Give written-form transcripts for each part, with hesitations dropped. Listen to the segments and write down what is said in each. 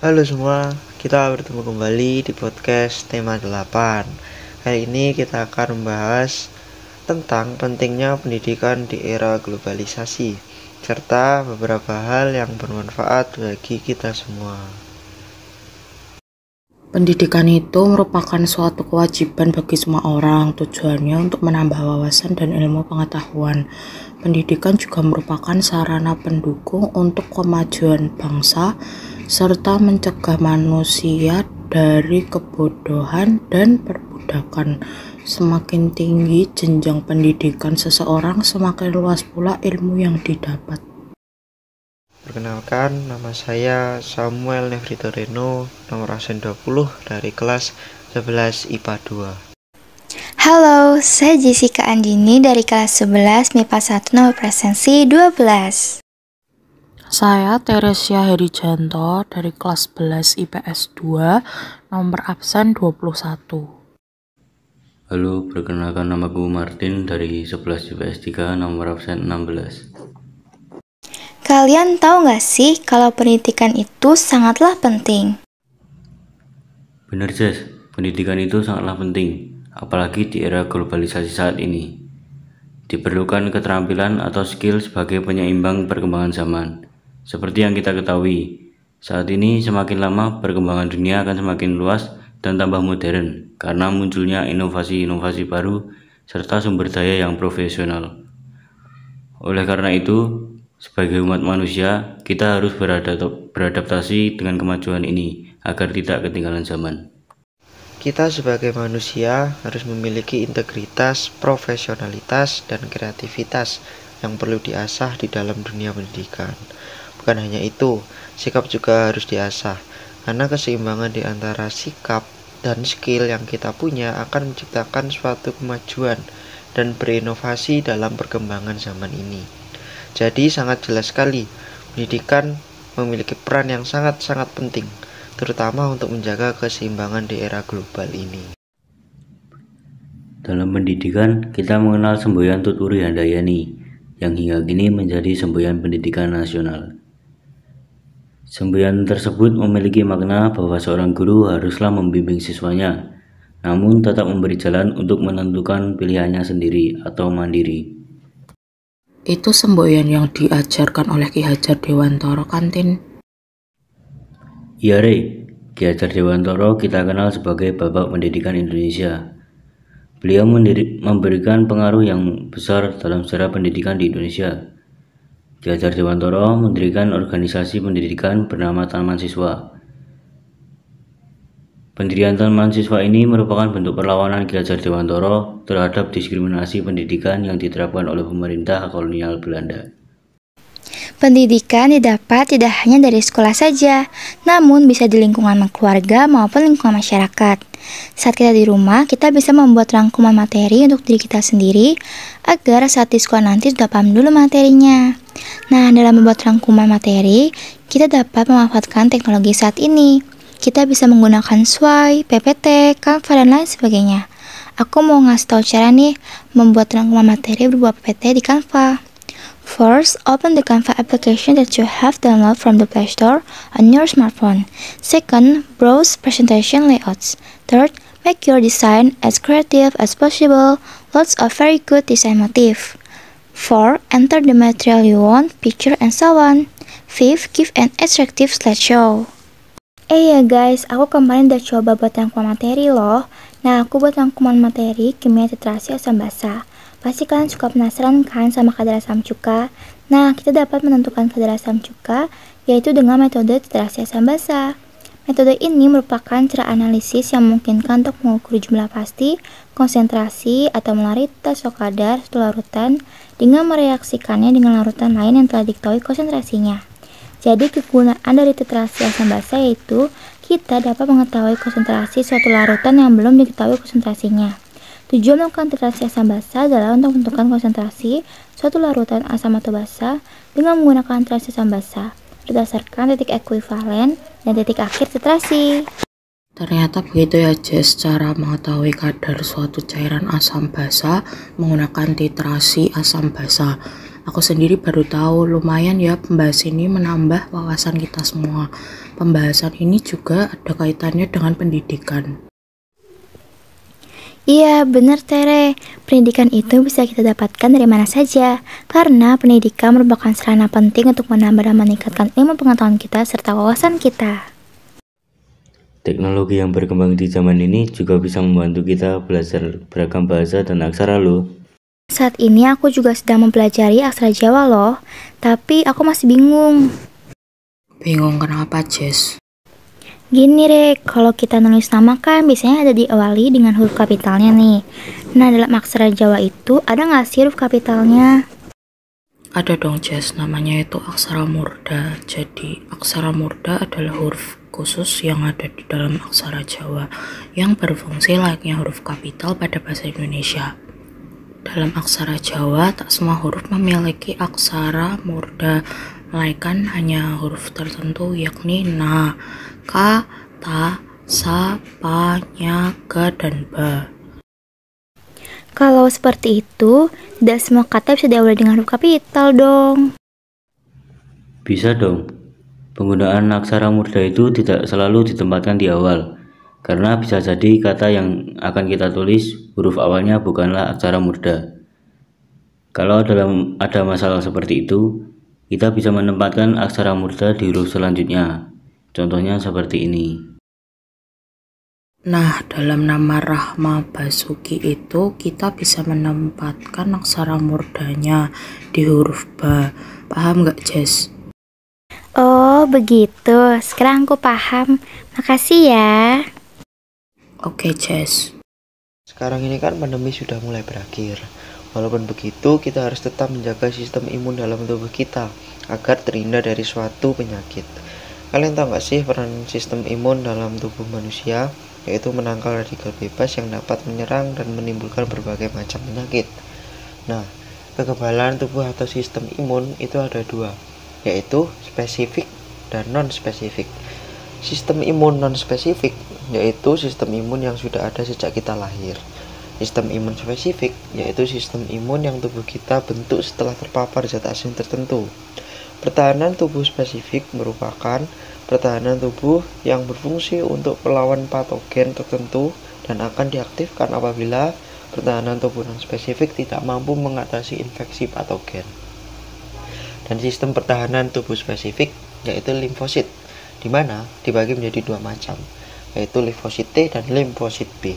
Halo semua, kita bertemu kembali di podcast tema 8. Kali ini kita akan membahas tentang pentingnya pendidikan di era globalisasi, serta beberapa hal yang bermanfaat bagi kita semua. Pendidikan itu merupakan suatu kewajiban bagi semua orang. Tujuannya untuk menambah wawasan dan ilmu pengetahuan. Pendidikan juga merupakan sarana pendukung untuk kemajuan bangsa serta mencegah manusia dari kebodohan dan perbudakan. Semakin tinggi jenjang pendidikan seseorang, semakin luas pula ilmu yang didapat. Perkenalkan, nama saya Samuel Nevrito Reno, nomor absen 20 dari kelas 11 IPA 2. Halo, saya Jessica Andini dari kelas 11 MIPA 1 nomor presensi 12. Saya Teresia Herijanto dari kelas 11 IPS 2 nomor absen 21. Halo, perkenalkan namaku Martin dari 11 IPS 3 nomor absen 16. Kalian tahu nggak sih kalau pendidikan itu sangatlah penting? Benar, Jess, pendidikan itu sangatlah penting, apalagi di era globalisasi saat ini. Diperlukan keterampilan atau skill sebagai penyeimbang perkembangan zaman. Seperti yang kita ketahui, saat ini semakin lama perkembangan dunia akan semakin luas dan tambah modern karena munculnya inovasi-inovasi baru serta sumber daya yang profesional. Oleh karena itu, sebagai umat manusia, kita harus beradaptasi dengan kemajuan ini agar tidak ketinggalan zaman. Kita sebagai manusia harus memiliki integritas, profesionalitas, dan kreativitas yang perlu diasah di dalam dunia pendidikan. Bukan hanya itu, sikap juga harus diasah, karena keseimbangan di antara sikap dan skill yang kita punya akan menciptakan suatu kemajuan dan berinovasi dalam perkembangan zaman ini. Jadi sangat jelas sekali, pendidikan memiliki peran yang sangat-sangat penting, terutama untuk menjaga keseimbangan di era global ini. Dalam pendidikan, kita mengenal semboyan Tuturi Handayani, yang hingga kini menjadi semboyan pendidikan nasional. Semboyan tersebut memiliki makna bahwa seorang guru haruslah membimbing siswanya, namun tetap memberi jalan untuk menentukan pilihannya sendiri atau mandiri. Itu semboyan yang diajarkan oleh Ki Hajar Dewantara kan, Tin? Iya, Rey. Ki Hajar Dewantara kita kenal sebagai Bapak Pendidikan Indonesia. Beliau memberikan pengaruh yang besar dalam sejarah pendidikan di Indonesia. Ki Hajar Dewantara mendirikan organisasi pendidikan bernama Taman Siswa. Pendirian Taman Siswa ini merupakan bentuk perlawanan Ki Hajar Dewantara terhadap diskriminasi pendidikan yang diterapkan oleh pemerintah kolonial Belanda. Pendidikan didapat tidak hanya dari sekolah saja, namun bisa di lingkungan keluarga maupun lingkungan masyarakat. Saat kita di rumah, kita bisa membuat rangkuman materi untuk diri kita sendiri, agar saat di sekolah nanti sudah paham dulu materinya. Nah, dalam membuat rangkuman materi, kita dapat memanfaatkan teknologi saat ini. Kita bisa menggunakan Sway, PPT, Canva, dan lain sebagainya. Aku mau ngasih tahu cara nih, membuat rangkuman materi berupa PPT di Canva. First, open the Canva application that you have downloaded from the Play Store on your smartphone. Second, browse presentation layouts. Third, make your design as creative as possible. Lots of very good design motif. 4. Enter the material you want, picture, and so on. 5. Give an attractive slideshow. Ya guys, aku kemarin udah coba buat rangkuman materi loh. Nah, aku buat rangkuman materi kimia titrasi asam basa. Pasti kalian suka penasaran kan sama kadar asam cuka? Nah, kita dapat menentukan kadar asam cuka yaitu dengan metode titrasi asam basa. Metode ini merupakan cara analisis yang memungkinkan untuk mengukur jumlah pasti, konsentrasi, atau molaritas atau kadar suatu larutan dengan mereaksikannya dengan larutan lain yang telah diketahui konsentrasinya. Jadi kegunaan dari titrasi asam basa yaitu kita dapat mengetahui konsentrasi suatu larutan yang belum diketahui konsentrasinya. Tujuan melakukan titrasi asam basa adalah untuk menentukan konsentrasi suatu larutan asam atau basa dengan menggunakan titrasi asam basa berdasarkan titik ekuivalen dan titik akhir titrasi. Ternyata begitu ya, Jess, cara mengetahui kadar suatu cairan asam basa menggunakan titrasi asam basa. Aku sendiri baru tahu, lumayan ya pembahasan ini menambah wawasan kita semua. Pembahasan ini juga ada kaitannya dengan pendidikan. Iya, benar Tere. Pendidikan itu bisa kita dapatkan dari mana saja, karena pendidikan merupakan sarana penting untuk menambah dan meningkatkan ilmu pengetahuan kita serta wawasan kita. Teknologi yang berkembang di zaman ini juga bisa membantu kita belajar beragam bahasa dan aksara loh. Saat ini aku juga sedang mempelajari aksara Jawa loh, tapi aku masih bingung. Bingung kenapa, Jess? Gini Rek, kalau kita nulis nama kan biasanya ada diawali dengan huruf kapitalnya nih. Nah, dalam aksara Jawa itu ada nggak sih huruf kapitalnya? Ada dong, Jess. Namanya itu aksara murda. Jadi, aksara murda adalah huruf khusus yang ada di dalam aksara Jawa yang berfungsi layaknya huruf kapital pada bahasa Indonesia. Dalam aksara Jawa, tak semua huruf memiliki aksara murda, melainkan hanya huruf tertentu yakni na, ka, ta, sa, pa, nya, ga, dan ba. Kalau seperti itu, tidak semua kata bisa diawali dengan huruf kapital dong. Bisa dong. Penggunaan aksara murda itu tidak selalu ditempatkan di awal, karena bisa jadi kata yang akan kita tulis huruf awalnya bukanlah aksara murda. Kalau ada masalah seperti itu, kita bisa menempatkan aksara murda di huruf selanjutnya. Contohnya seperti ini. Nah, dalam nama Rahma Basuki itu kita bisa menempatkan aksara murdanya di huruf ba. Paham nggak, Jess? Oh, begitu. Sekarang aku paham. Makasih ya. Oke, Jess. Sekarang ini kan pandemi sudah mulai berakhir. Walaupun begitu, kita harus tetap menjaga sistem imun dalam tubuh kita agar terhindar dari suatu penyakit. Kalian tahu nggak sih peran sistem imun dalam tubuh manusia? Yaitu menangkal radikal bebas yang dapat menyerang dan menimbulkan berbagai macam penyakit. Nah, kekebalan tubuh atau sistem imun itu ada dua, yaitu spesifik dan non-spesifik. Sistem imun non-spesifik yaitu sistem imun yang sudah ada sejak kita lahir. Sistem imun spesifik yaitu sistem imun yang tubuh kita bentuk setelah terpapar zat asing tertentu. Pertahanan tubuh spesifik merupakan pertahanan tubuh yang berfungsi untuk melawan patogen tertentu dan akan diaktifkan apabila pertahanan tubuh non-spesifik tidak mampu mengatasi infeksi patogen. Dan sistem pertahanan tubuh spesifik yaitu limfosit, di mana dibagi menjadi dua macam, yaitu limfosit T dan limfosit B.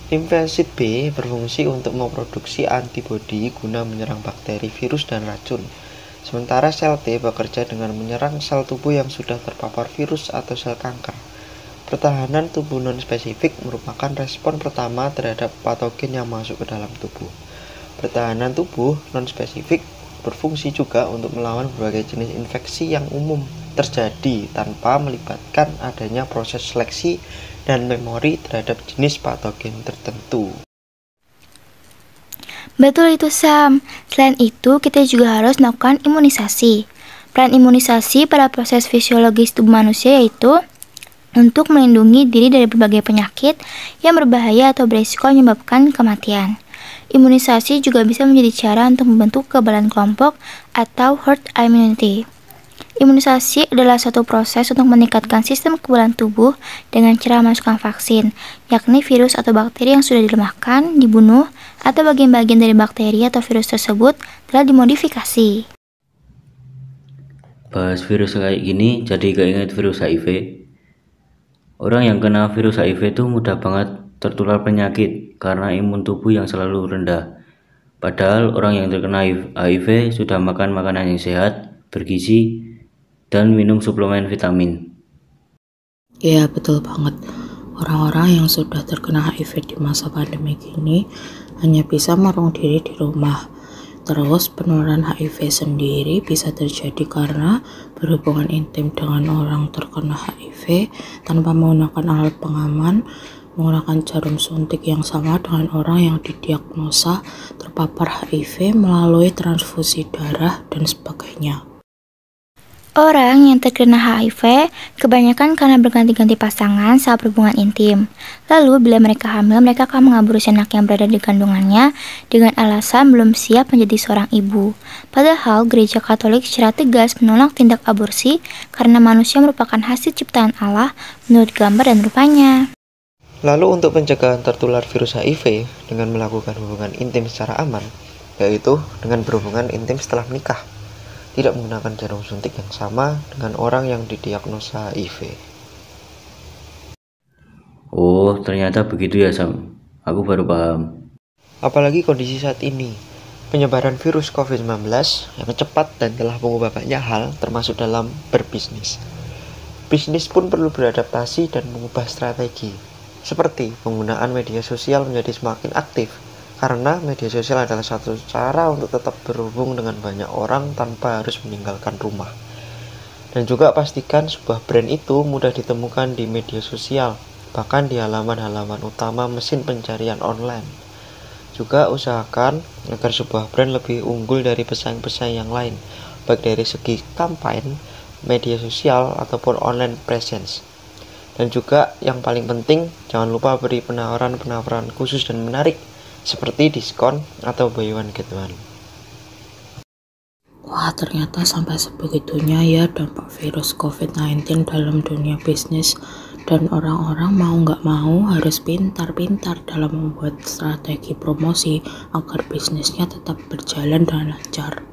Limfosit B berfungsi untuk memproduksi antibodi guna menyerang bakteri, virus, dan racun. Sementara sel T bekerja dengan menyerang sel tubuh yang sudah terpapar virus atau sel kanker. Pertahanan tubuh non-spesifik merupakan respon pertama terhadap patogen yang masuk ke dalam tubuh. Pertahanan tubuh non-spesifik berfungsi juga untuk melawan berbagai jenis infeksi yang umum terjadi tanpa melibatkan adanya proses seleksi dan memori terhadap jenis patogen tertentu. Betul itu Sam. Selain itu, kita juga harus melakukan imunisasi. Peran imunisasi pada proses fisiologis tubuh manusia yaitu untuk melindungi diri dari berbagai penyakit yang berbahaya atau berisiko menyebabkan kematian. Imunisasi juga bisa menjadi cara untuk membentuk kekebalan kelompok atau herd immunity. Imunisasi adalah suatu proses untuk meningkatkan sistem kekebalan tubuh dengan cara memasukkan vaksin, yakni virus atau bakteri yang sudah dilemahkan, dibunuh, atau bagian-bagian dari bakteri atau virus tersebut telah dimodifikasi. Bahas virus kayak gini jadi keinget virus HIV. Orang yang kena virus HIV itu mudah banget tertular penyakit karena imun tubuh yang selalu rendah. Padahal orang yang terkena HIV sudah makan makanan yang sehat, bergizi, dan minum suplemen vitamin. Iya, betul banget. Orang-orang yang sudah terkena HIV di masa pandemi gini hanya bisa mengurung diri di rumah. Terus penularan HIV sendiri bisa terjadi karena berhubungan intim dengan orang terkena HIV tanpa menggunakan alat pengaman, menggunakan jarum suntik yang sama dengan orang yang didiagnosa terpapar HIV melalui transfusi darah dan sebagainya. Orang yang terkena HIV kebanyakan karena berganti-ganti pasangan saat berhubungan intim. Lalu bila mereka hamil, mereka akan mengaborsi anak yang berada di kandungannya dengan alasan belum siap menjadi seorang ibu. Padahal gereja Katolik secara tegas menolak tindak aborsi karena manusia merupakan hasil ciptaan Allah menurut gambar dan rupanya. Lalu untuk pencegahan tertular virus HIV dengan melakukan hubungan intim secara aman, yaitu dengan berhubungan intim setelah menikah, tidak menggunakan jarum suntik yang sama dengan orang yang didiagnosa HIV. Oh, ternyata begitu ya, Sam. Aku baru paham. Apalagi kondisi saat ini, penyebaran virus COVID-19 yang cepat dan telah mengubah banyak hal termasuk dalam berbisnis. Bisnis pun perlu beradaptasi dan mengubah strategi, seperti penggunaan media sosial menjadi semakin aktif, karena media sosial adalah satu cara untuk tetap berhubung dengan banyak orang tanpa harus meninggalkan rumah. Dan juga pastikan sebuah brand itu mudah ditemukan di media sosial, bahkan di halaman-halaman utama mesin pencarian online. Juga usahakan agar sebuah brand lebih unggul dari pesaing-pesaing yang lain, baik dari segi kampanye, media sosial, ataupun online presence. Dan juga yang paling penting, jangan lupa beri penawaran-penawaran khusus dan menarik, seperti diskon atau buy one get one. Wah, ternyata sampai sebegitunya ya dampak virus COVID-19 dalam dunia bisnis, dan orang-orang mau nggak mau harus pintar-pintar dalam membuat strategi promosi agar bisnisnya tetap berjalan dan lancar.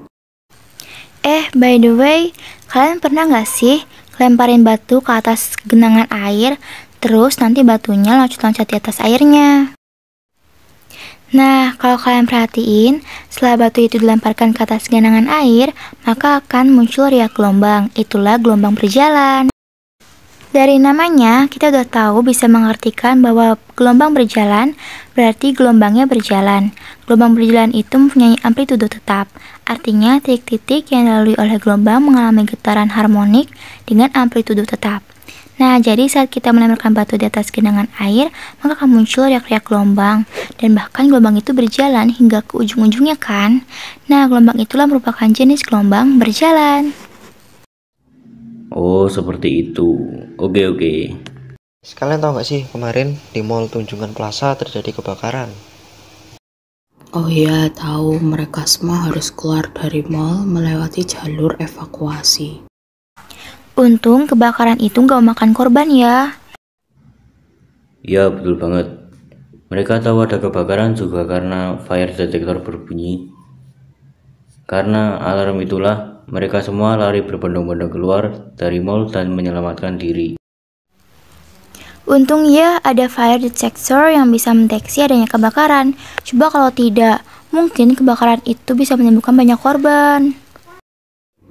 By the way, kalian pernah nggak sih lemparin batu ke atas genangan air, terus nanti batunya loncat-loncat di atas airnya? Nah, kalau kalian perhatiin, setelah batu itu dilemparkan ke atas genangan air, maka akan muncul riak gelombang. Itulah gelombang berjalan. Dari namanya, kita udah tahu bisa mengartikan bahwa gelombang berjalan berarti gelombangnya berjalan. Gelombang berjalan itu mempunyai amplitudo tetap. Artinya, titik-titik yang dilalui oleh gelombang mengalami getaran harmonik dengan amplitudo tetap. Nah, jadi saat kita melemparkan batu di atas genangan air, maka akan muncul riak-riak gelombang. Dan bahkan gelombang itu berjalan hingga ke ujung-ujungnya kan. Nah, gelombang itulah merupakan jenis gelombang berjalan. Oh, seperti itu. Oke. Sekalian tahu nggak sih kemarin di Mall Tunjungan Plaza terjadi kebakaran? Oh iya, tahu, mereka semua harus keluar dari mall melewati jalur evakuasi. Untung kebakaran itu nggak memakan korban ya. Ya, betul banget. Mereka tahu ada kebakaran juga karena fire detector berbunyi. Karena alarm itulah, mereka semua lari berbondong-bondong keluar dari mall dan menyelamatkan diri. Untung ya ada fire detector yang bisa mendeteksi adanya kebakaran. Coba kalau tidak, mungkin kebakaran itu bisa menimbulkan banyak korban.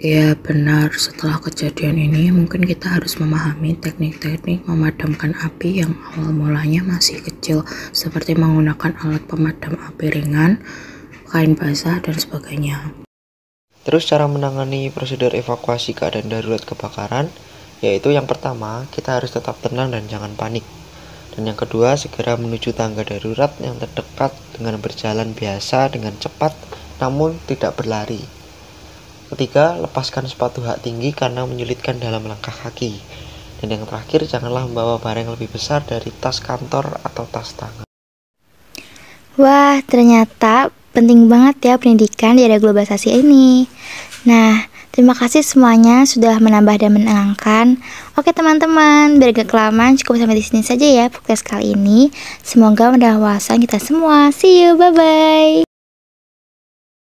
Ya benar, setelah kejadian ini mungkin kita harus memahami teknik-teknik memadamkan api yang awal mulanya masih kecil, seperti menggunakan alat pemadam api ringan, kain basah, dan sebagainya. Terus cara menangani prosedur evakuasi keadaan darurat kebakaran, yaitu yang pertama, kita harus tetap tenang dan jangan panik. Dan yang kedua, segera menuju tangga darurat yang terdekat dengan berjalan biasa dengan cepat, namun tidak berlari. Ketiga, lepaskan sepatu hak tinggi karena menyulitkan dalam langkah kaki. Dan yang terakhir, janganlah membawa barang yang lebih besar dari tas kantor atau tas tangan. Wah, ternyata penting banget ya pendidikan di era globalisasi ini. Nah, terima kasih semuanya sudah menambah dan menenangkan. Oke teman-teman, biar gak kelamaan cukup sampai di sini saja ya podcast kali ini. Semoga menambah wawasan kita semua. See you, bye-bye.